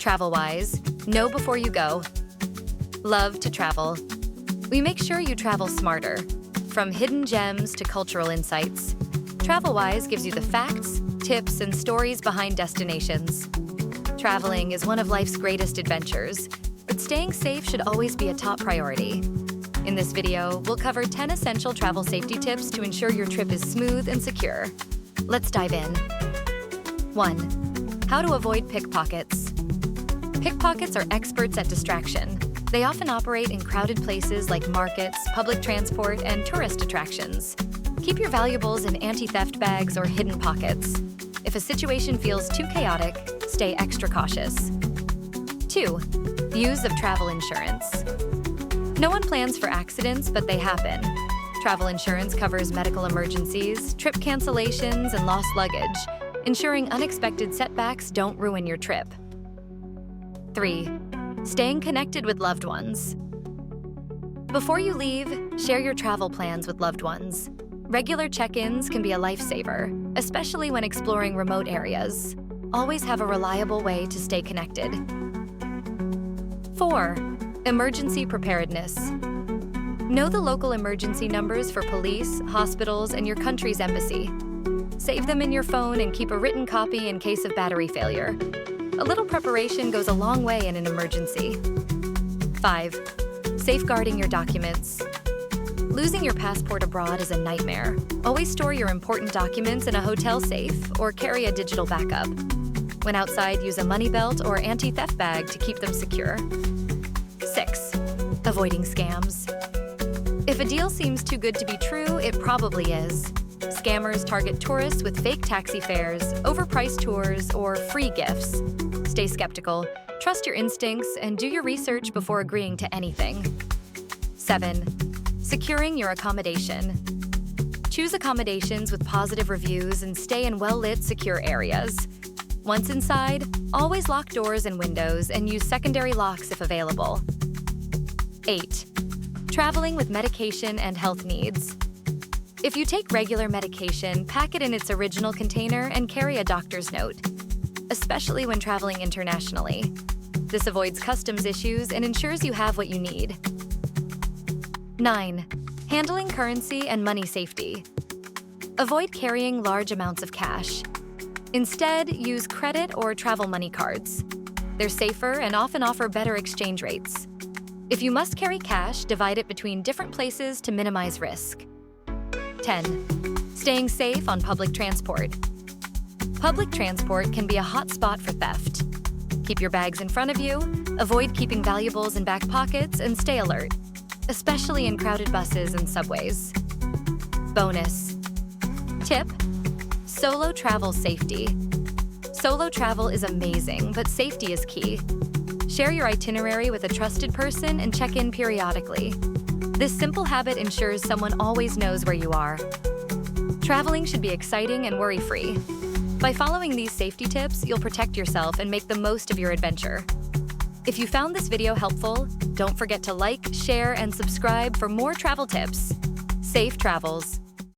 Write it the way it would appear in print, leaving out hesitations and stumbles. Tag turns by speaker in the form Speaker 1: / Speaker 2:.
Speaker 1: Travel-wise, know before you go. Love to travel. We make sure you travel smarter. From hidden gems to cultural insights, Travel-wise gives you the facts, tips, and stories behind destinations. Traveling is one of life's greatest adventures, but staying safe should always be a top priority. In this video, we'll cover 10 essential travel safety tips to ensure your trip is smooth and secure. Let's dive in. 1. How to avoid pickpockets. Pickpockets are experts at distraction. They often operate in crowded places like markets, public transport, and tourist attractions. Keep your valuables in anti-theft bags or hidden pockets. If a situation feels too chaotic, stay extra cautious. 2. Use of travel insurance. No one plans for accidents, but they happen. Travel insurance covers medical emergencies, trip cancellations, and lost luggage, ensuring unexpected setbacks don't ruin your trip. 3. Staying connected with loved ones. Before you leave, share your travel plans with loved ones. Regular check-ins can be a lifesaver, especially when exploring remote areas. Always have a reliable way to stay connected. 4. Emergency preparedness. Know the local emergency numbers for police, hospitals, and your country's embassy. Save them in your phone and keep a written copy in case of battery failure. A little preparation goes a long way in an emergency. 5. Safeguarding your documents. Losing your passport abroad is a nightmare. Always store your important documents in a hotel safe or carry a digital backup. When outside, use a money belt or anti-theft bag to keep them secure. 6. Avoiding scams. If a deal seems too good to be true, it probably is. Scammers target tourists with fake taxi fares, overpriced tours, or free gifts. Stay skeptical, trust your instincts, and do your research before agreeing to anything. 7. Securing your accommodation. Choose accommodations with positive reviews and stay in well-lit, secure areas. Once inside, always lock doors and windows and use secondary locks if available. 8. Traveling with medication and health needs. If you take regular medication, pack it in its original container and carry a doctor's note, especially when traveling internationally. This avoids customs issues and ensures you have what you need. 9. Handling currency and money safety. Avoid carrying large amounts of cash. Instead, use credit or travel money cards. They're safer and often offer better exchange rates. If you must carry cash, divide it between different places to minimize risk. 10. Staying safe on public transport. Public transport can be a hot spot for theft. Keep your bags in front of you, avoid keeping valuables in back pockets, and stay alert, especially in crowded buses and subways. Bonus tip: solo travel safety. Solo travel is amazing, but safety is key. Share your itinerary with a trusted person and check in periodically. This simple habit ensures someone always knows where you are. Traveling should be exciting and worry-free. By following these safety tips, you'll protect yourself and make the most of your adventure. If you found this video helpful, don't forget to like, share, and subscribe for more travel tips. Safe travels!